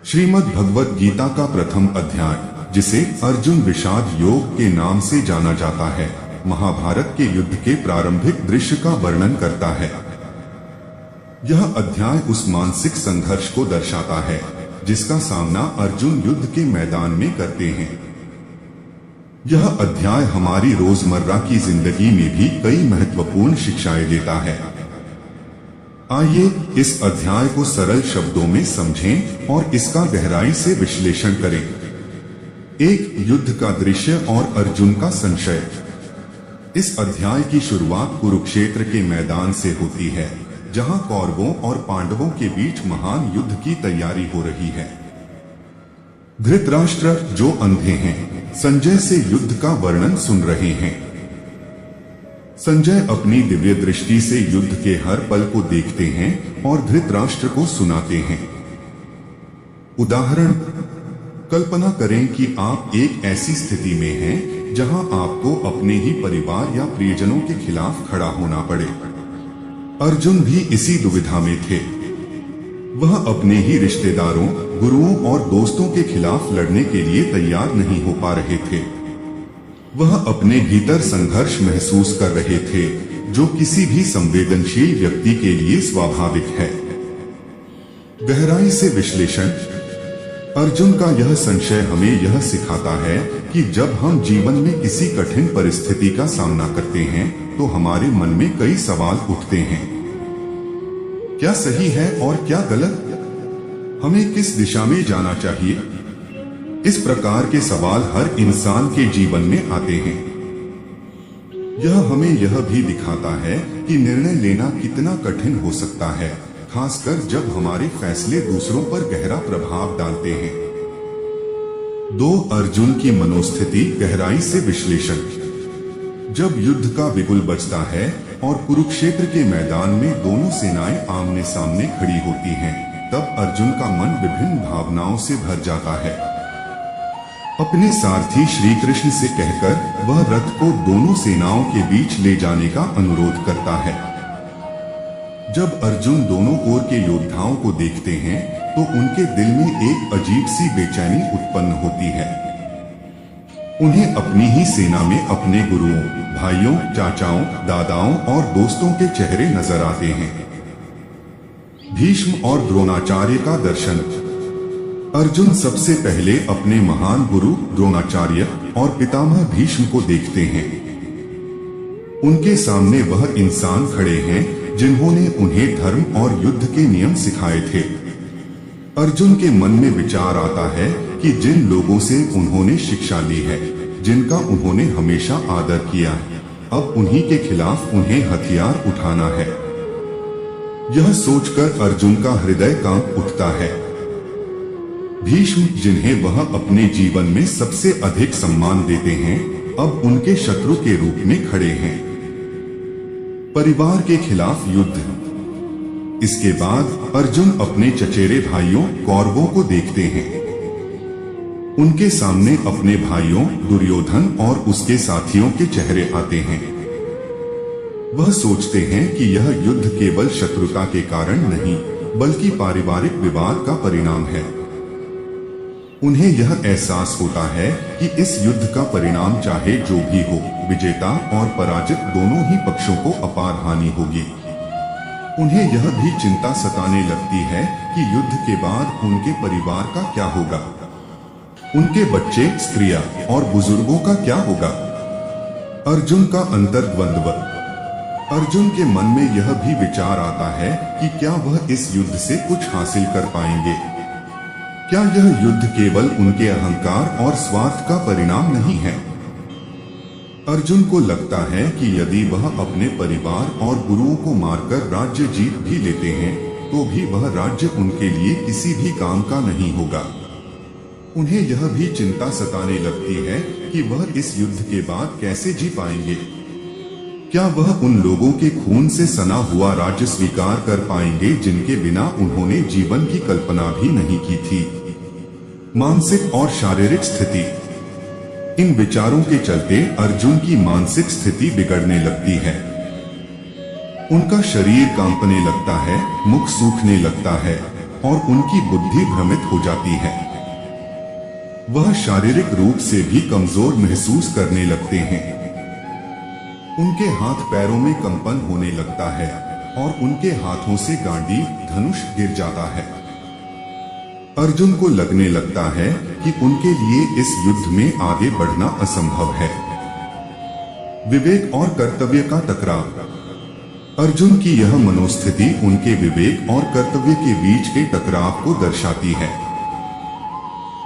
श्रीमद् भगवत गीता का प्रथम अध्याय, जिसे अर्जुन विषाद योग के नाम से जाना जाता है, महाभारत के युद्ध के प्रारंभिक दृश्य का वर्णन करता है। यह अध्याय उस मानसिक संघर्ष को दर्शाता है जिसका सामना अर्जुन युद्ध के मैदान में करते हैं। यह अध्याय हमारी रोजमर्रा की जिंदगी में भी कई महत्वपूर्ण शिक्षाएं देता है। आइए इस अध्याय को सरल शब्दों में समझें और इसका गहराई से विश्लेषण करें। एक युद्ध का दृश्य और अर्जुन का संशय। इस अध्याय की शुरुआत कुरुक्षेत्र के मैदान से होती है, जहां कौरवों और पांडवों के बीच महान युद्ध की तैयारी हो रही है। धृतराष्ट्र, जो अंधे हैं, संजय से युद्ध का वर्णन सुन रहे हैं। संजय अपनी दिव्य दृष्टि से युद्ध के हर पल को देखते हैं और धृतराष्ट्र को सुनाते हैं। उदाहरण, कल्पना करें कि आप एक ऐसी स्थिति में हैं जहां आपको अपने ही परिवार या प्रियजनों के खिलाफ खड़ा होना पड़े। अर्जुन भी इसी दुविधा में थे। वह अपने ही रिश्तेदारों, गुरुओं और दोस्तों के खिलाफ लड़ने के लिए तैयार नहीं हो पा रहे थे। वह अपने भीतर संघर्ष महसूस कर रहे थे, जो किसी भी संवेदनशील व्यक्ति के लिए स्वाभाविक है। गहराई से विश्लेषण। अर्जुन का यह संशय हमें यह सिखाता है कि जब हम जीवन में किसी कठिन परिस्थिति का सामना करते हैं तो हमारे मन में कई सवाल उठते हैं। क्या सही है और क्या गलत? हमें किस दिशा में जाना चाहिए? इस प्रकार के सवाल हर इंसान के जीवन में आते हैं। यह हमें यह भी दिखाता है कि निर्णय लेना कितना कठिन हो सकता है, खासकर जब हमारे फैसले दूसरों पर गहरा प्रभाव डालते हैं। 2. अर्जुन की मनोस्थिति, गहराई से विश्लेषण। जब युद्ध का बिगुल बजता है और कुरुक्षेत्र के मैदान में दोनों सेनाएं आमने सामने खड़ी होती हैं, तब अर्जुन का मन विभिन्न भावनाओं से भर जाता है। अपने सारथी श्री कृष्ण से कहकर वह रथ को दोनों सेनाओं के बीच ले जाने का अनुरोध करता है। जब अर्जुन दोनों ओर के योद्धाओं को देखते हैं तो उनके दिल में एक अजीब सी बेचैनी उत्पन्न होती है। उन्हें अपनी ही सेना में अपने गुरुओं, भाइयों, चाचाओं, दादाओं और दोस्तों के चेहरे नजर आते हैं। भीष्म और द्रोणाचार्य का दर्शन। अर्जुन सबसे पहले अपने महान गुरु द्रोणाचार्य और पितामह भीष्म को देखते हैं। उनके सामने वह इंसान खड़े हैं जिन्होंने उन्हें धर्म और युद्ध के नियम सिखाए थे। अर्जुन के मन में विचार आता है कि जिन लोगों से उन्होंने शिक्षा ली है, जिनका उन्होंने हमेशा आदर किया, अब उन्हीं के खिलाफ उन्हें हथियार उठाना है। यह सोचकर अर्जुन का हृदय कांप उठता है। भीष्म, जिन्हें वह अपने जीवन में सबसे अधिक सम्मान देते हैं, अब उनके शत्रु के रूप में खड़े हैं। परिवार के खिलाफ युद्ध। इसके बाद अर्जुन अपने चचेरे भाइयों कौरवों को देखते हैं। उनके सामने अपने भाइयों दुर्योधन और उसके साथियों के चेहरे आते हैं। वह सोचते हैं कि यह युद्ध केवल शत्रुता के कारण नहीं, बल्कि पारिवारिक विवाद का परिणाम है। उन्हें यह एहसास होता है कि इस युद्ध का परिणाम चाहे जो भी हो, विजेता और पराजित दोनों ही पक्षों को अपार हानि होगी। उन्हें यह भी चिंता सताने लगती है कि युद्ध के बाद उनके परिवार का क्या होगा। उनके बच्चे, स्त्रियां और बुजुर्गों का क्या होगा। अर्जुन का अंतर्द्वंद्व। अर्जुन के मन में यह भी विचार आता है कि क्या वह इस युद्ध से कुछ हासिल कर पाएंगे। क्या यह युद्ध केवल उनके अहंकार और स्वार्थ का परिणाम नहीं है? अर्जुन को लगता है कि यदि वह अपने परिवार और गुरुओं को मारकर राज्य जीत भी लेते हैं, तो भी वह राज्य उनके लिए किसी भी काम का नहीं होगा। उन्हें यह भी चिंता सताने लगती है कि वह इस युद्ध के बाद कैसे जी पाएंगे। क्या वह उन लोगों के खून से सना हुआ राज्य स्वीकार कर पाएंगे जिनके बिना उन्होंने जीवन की कल्पना भी नहीं की थी। मानसिक और शारीरिक स्थिति। इन विचारों के चलते अर्जुन की मानसिक स्थिति बिगड़ने लगती है। उनका शरीर कांपने लगता है, मुख सूखने लगता है, और उनकी बुद्धि भ्रमित हो जाती है। वह शारीरिक रूप से भी कमजोर महसूस करने लगते हैं। उनके हाथ पैरों में कंपन होने लगता है और उनके हाथों से गांडीव धनुष गिर जाता है। अर्जुन को लगने लगता है कि उनके लिए इस युद्ध में आगे बढ़ना असंभव है। विवेक और कर्तव्य का टकराव। अर्जुन की यह मनोस्थिति उनके विवेक और कर्तव्य के बीच के टकराव को दर्शाती है।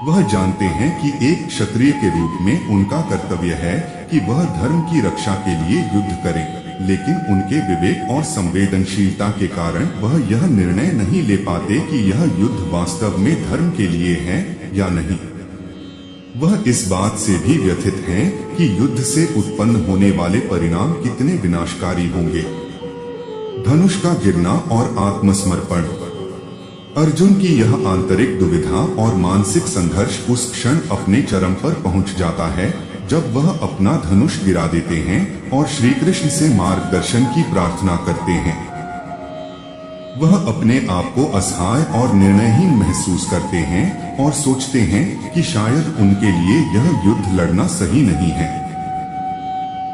वह जानते हैं कि एक क्षत्रिय के रूप में उनका कर्तव्य है कि वह धर्म की रक्षा के लिए युद्ध करें, लेकिन उनके विवेक और संवेदनशीलता के कारण वह यह निर्णय नहीं ले पाते कि यह युद्ध वास्तव में धर्म के लिए है या नहीं। वह इस बात से भी व्यथित हैं कि युद्ध से उत्पन्न होने वाले परिणाम कितने विनाशकारी होंगे। धनुष का गिरना और आत्मसमर्पण। अर्जुन की यह आंतरिक दुविधा और मानसिक संघर्ष उस क्षण अपने चरम पर पहुंच जाता है जब वह अपना धनुष गिरा देते हैं और श्री कृष्ण से मार्गदर्शन की प्रार्थना करते हैं। वह अपने आप को असहाय और निर्णयहीन महसूस करते हैं और सोचते हैं कि शायद उनके लिए यह युद्ध लड़ना सही नहीं है।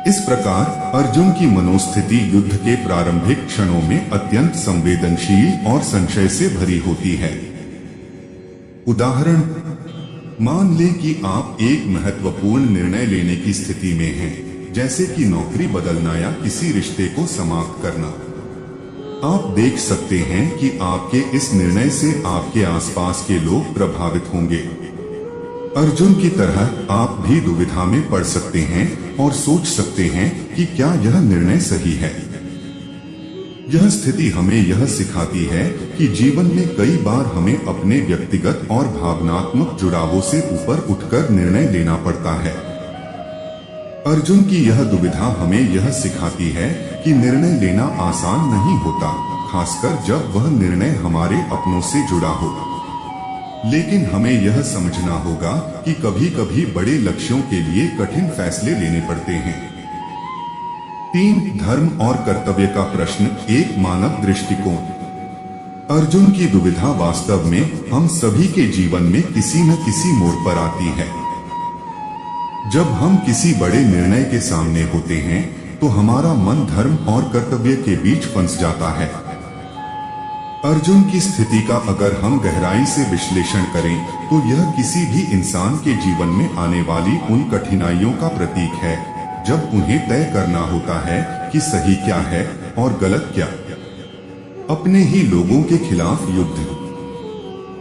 इस प्रकार अर्जुन की मनोस्थिति युद्ध के प्रारंभिक क्षणों में अत्यंत संवेदनशील और संशय से भरी होती है। उदाहरण, मान लें कि आप एक महत्वपूर्ण निर्णय लेने की स्थिति में हैं, जैसे कि नौकरी बदलना या किसी रिश्ते को समाप्त करना। आप देख सकते हैं कि आपके इस निर्णय से आपके आसपास के लोग प्रभावित होंगे। अर्जुन की तरह आप भी दुविधा में पड़ सकते हैं और सोच सकते हैं कि क्या यह निर्णय सही है। यह स्थिति हमें यह सिखाती है कि जीवन में कई बार हमें अपने व्यक्तिगत और भावनात्मक जुड़ावों से ऊपर उठकर निर्णय लेना पड़ता है। अर्जुन की यह दुविधा हमें यह सिखाती है कि निर्णय लेना आसान नहीं होता, खासकर जब वह निर्णय हमारे अपनों से जुड़ा हो। लेकिन हमें यह समझना होगा कि कभी कभी बड़े लक्ष्यों के लिए कठिन फैसले लेने पड़ते हैं। 3. धर्म और कर्तव्य का प्रश्न, एक मानव दृष्टिकोण। अर्जुन की दुविधा वास्तव में हम सभी के जीवन में किसी न किसी मोड़ पर आती है। जब हम किसी बड़े निर्णय के सामने होते हैं तो हमारा मन धर्म और कर्तव्य के बीच फंस जाता है। अर्जुन की स्थिति का अगर हम गहराई से विश्लेषण करें तो यह किसी भी इंसान के जीवन में आने वाली उन कठिनाइयों का प्रतीक है जब उन्हें तय करना होता है कि सही क्या है और गलत क्या। अपने ही लोगों के खिलाफ युद्ध।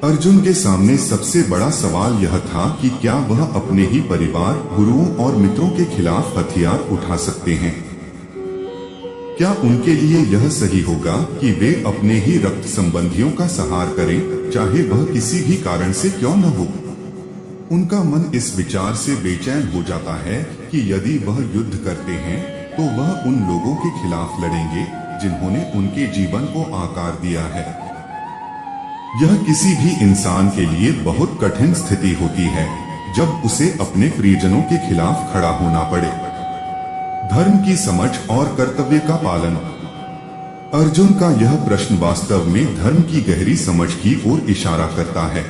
अर्जुन के सामने सबसे बड़ा सवाल यह था कि क्या वह अपने ही परिवार, गुरुओं और मित्रों के खिलाफ हथियार उठा सकते हैं। क्या उनके लिए यह सही होगा कि वे अपने ही रक्त संबंधियों का सहार करें, चाहे वह किसी भी कारण से क्यों न हो। उनका मन इस विचार से बेचैन हो जाता है कि यदि वह युद्ध करते हैं तो वह उन लोगों के खिलाफ लड़ेंगे जिन्होंने उनके जीवन को आकार दिया है। यह किसी भी इंसान के लिए बहुत कठिन स्थिति होती है जब उसे अपने प्रियजनों के खिलाफ खड़ा होना पड़े। धर्म की समझ और कर्तव्य का पालन। अर्जुन का यह प्रश्न वास्तव में धर्म की गहरी समझ की ओर इशारा करता है।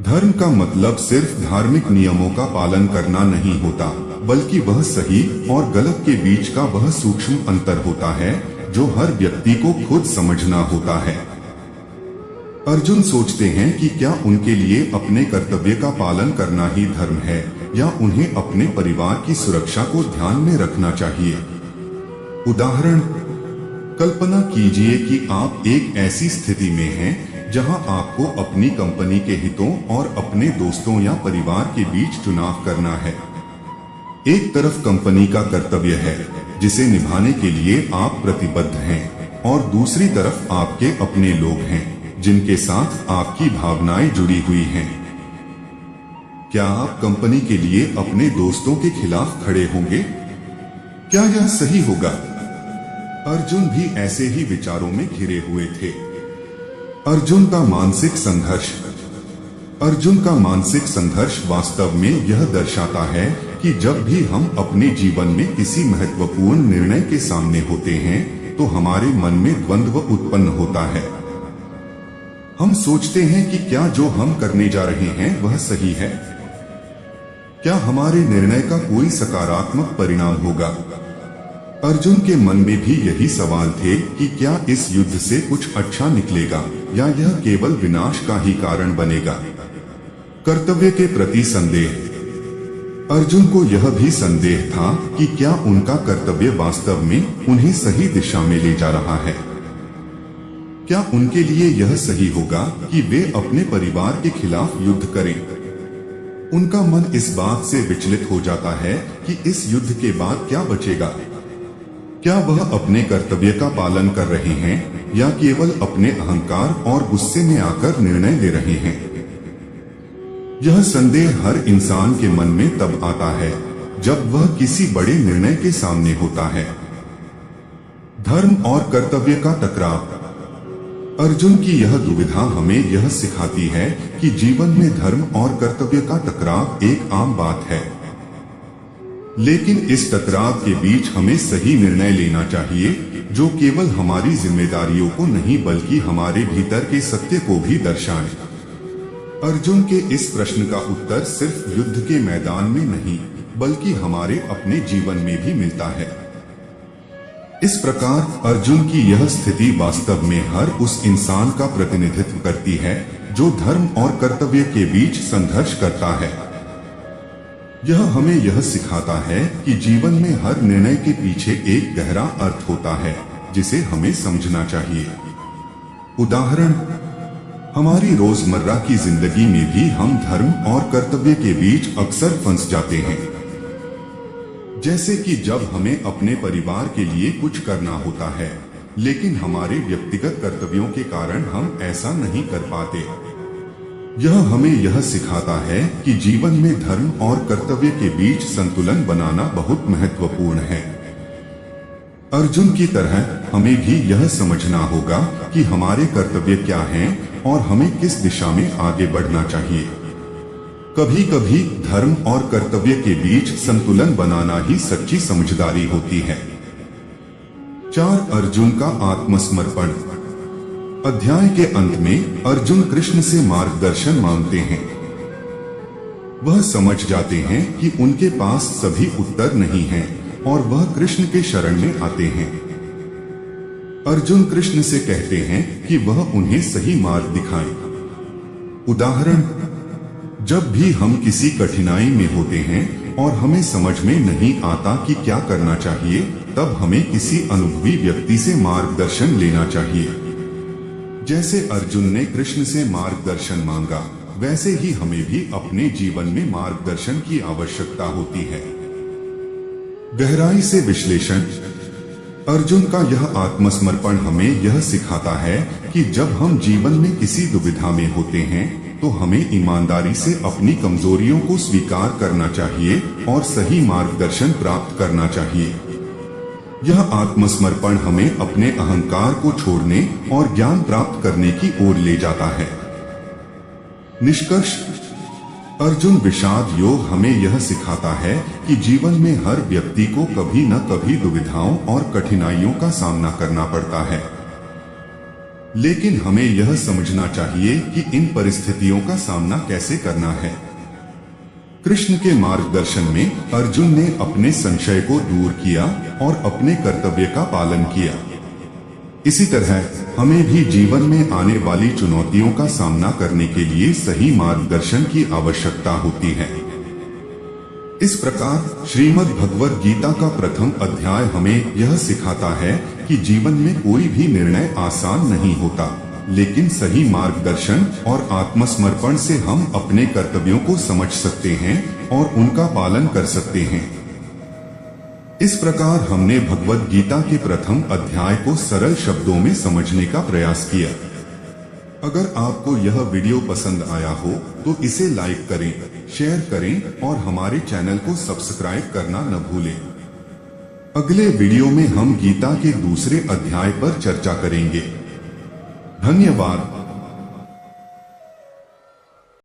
धर्म का मतलब सिर्फ धार्मिक नियमों का पालन करना नहीं होता, बल्कि वह सही और गलत के बीच का वह सूक्ष्म अंतर होता है जो हर व्यक्ति को खुद समझना होता है। अर्जुन सोचते हैं कि क्या उनके लिए अपने कर्तव्य का पालन करना ही धर्म है या उन्हें अपने परिवार की सुरक्षा को ध्यान में रखना चाहिए। उदाहरण, कल्पना कीजिए कि आप एक ऐसी स्थिति में हैं जहां आपको अपनी कंपनी के हितों और अपने दोस्तों या परिवार के बीच चुनाव करना है। एक तरफ कंपनी का कर्तव्य है जिसे निभाने के लिए आप प्रतिबद्ध हैं, और दूसरी तरफ आपके अपने लोग हैं जिनके साथ आपकी भावनाएं जुड़ी हुई हैं। क्या आप कंपनी के लिए अपने दोस्तों के खिलाफ खड़े होंगे? क्या यह सही होगा? अर्जुन भी ऐसे ही विचारों में घिरे हुए थे। अर्जुन का मानसिक संघर्ष। अर्जुन का मानसिक संघर्ष वास्तव में यह दर्शाता है कि जब भी हम अपने जीवन में किसी महत्वपूर्ण निर्णय के सामने होते हैं तो हमारे मन में द्वंद्व उत्पन्न होता है। हम सोचते हैं कि क्या जो हम करने जा रहे हैं वह सही है? क्या हमारे निर्णय का कोई सकारात्मक परिणाम होगा? अर्जुन के मन में भी यही सवाल थे कि क्या इस युद्ध से कुछ अच्छा निकलेगा या यह केवल विनाश का ही कारण बनेगा। कर्तव्य के प्रति संदेह। अर्जुन को यह भी संदेह था कि क्या उनका कर्तव्य वास्तव में उन्हें सही दिशा में ले जा रहा है। क्या उनके लिए यह सही होगा कि वे अपने परिवार के खिलाफ युद्ध करें? उनका मन इस बात से विचलित हो जाता है कि इस युद्ध के बाद क्या बचेगा। क्या वह अपने कर्तव्य का पालन कर रहे हैं या केवल अपने अहंकार और गुस्से में आकर निर्णय ले रहे हैं? यह संदेह हर इंसान के मन में तब आता है जब वह किसी बड़े निर्णय के सामने होता है। धर्म और कर्तव्य का टकराव। अर्जुन की यह दुविधा हमें यह सिखाती है कि जीवन में धर्म और कर्तव्य का टकराव एक आम बात है, लेकिन इस टकराव के बीच हमें सही निर्णय लेना चाहिए जो केवल हमारी जिम्मेदारियों को नहीं बल्कि हमारे भीतर के सत्य को भी दर्शाए। अर्जुन के इस प्रश्न का उत्तर सिर्फ युद्ध के मैदान में नहीं बल्कि हमारे अपने जीवन में भी मिलता है। इस प्रकार अर्जुन की यह स्थिति वास्तव में हर उस इंसान का प्रतिनिधित्व करती है जो धर्म और कर्तव्य के बीच संघर्ष करता है। यह हमें यह सिखाता है कि जीवन में हर निर्णय के पीछे एक गहरा अर्थ होता है जिसे हमें समझना चाहिए। उदाहरण, हमारी रोजमर्रा की जिंदगी में भी हम धर्म और कर्तव्य के बीच अक्सर फंस जाते हैं। जैसे कि जब हमें अपने परिवार के लिए कुछ करना होता है लेकिन हमारे व्यक्तिगत कर्तव्यों के कारण हम ऐसा नहीं कर पाते। यह हमें यह सिखाता है कि जीवन में धर्म और कर्तव्य के बीच संतुलन बनाना बहुत महत्वपूर्ण है। अर्जुन की तरह हमें भी यह समझना होगा कि हमारे कर्तव्य क्या हैं और हमें किस दिशा में आगे बढ़ना चाहिए। कभी कभी धर्म और कर्तव्य के बीच संतुलन बनाना ही सच्ची समझदारी होती है। 4. अर्जुन का आत्मसमर्पण। अध्याय के अंत में अर्जुन कृष्ण से मार्गदर्शन मांगते हैं। वह समझ जाते हैं कि उनके पास सभी उत्तर नहीं हैं और वह कृष्ण के शरण में आते हैं। अर्जुन कृष्ण से कहते हैं कि वह उन्हें सही मार्ग दिखाएं। उदाहरण, जब भी हम किसी कठिनाई में होते हैं और हमें समझ में नहीं आता कि क्या करना चाहिए, तब हमें किसी अनुभवी व्यक्ति से मार्गदर्शन लेना चाहिए। जैसे अर्जुन ने कृष्ण से मार्गदर्शन मांगा, वैसे ही हमें भी अपने जीवन में मार्गदर्शन की आवश्यकता होती है। गहराई से विश्लेषण। अर्जुन का यह आत्मसमर्पण हमें यह सिखाता है कि जब हम जीवन में किसी दुविधा में होते हैं तो हमें ईमानदारी से अपनी कमजोरियों को स्वीकार करना चाहिए और सही मार्गदर्शन प्राप्त करना चाहिए। यह आत्मसमर्पण हमें अपने अहंकार को छोड़ने और ज्ञान प्राप्त करने की ओर ले जाता है। निष्कर्ष, अर्जुन विषाद योग हमें यह सिखाता है कि जीवन में हर व्यक्ति को कभी न कभी दुविधाओं और कठिनाइयों का सामना करना पड़ता है, लेकिन हमें यह समझना चाहिए कि इन परिस्थितियों का सामना कैसे करना है। कृष्ण के मार्गदर्शन में अर्जुन ने अपने संशय को दूर किया और अपने कर्तव्य का पालन किया। इसी तरह हमें भी जीवन में आने वाली चुनौतियों का सामना करने के लिए सही मार्गदर्शन की आवश्यकता होती है। इस प्रकार श्रीमद् भगवद गीता का प्रथम अध्याय हमें यह सिखाता है कि जीवन में कोई भी निर्णय आसान नहीं होता, लेकिन सही मार्गदर्शन और आत्मसमर्पण से हम अपने कर्तव्यों को समझ सकते हैं और उनका पालन कर सकते हैं। इस प्रकार हमने भगवद गीता के प्रथम अध्याय को सरल शब्दों में समझने का प्रयास किया। अगर आपको यह वीडियो पसंद आया हो तो इसे लाइक करें, शेयर करें और हमारे चैनल को सब्सक्राइब करना न भूलें। अगले वीडियो में हम गीता के दूसरे अध्याय पर चर्चा करेंगे। धन्यवाद।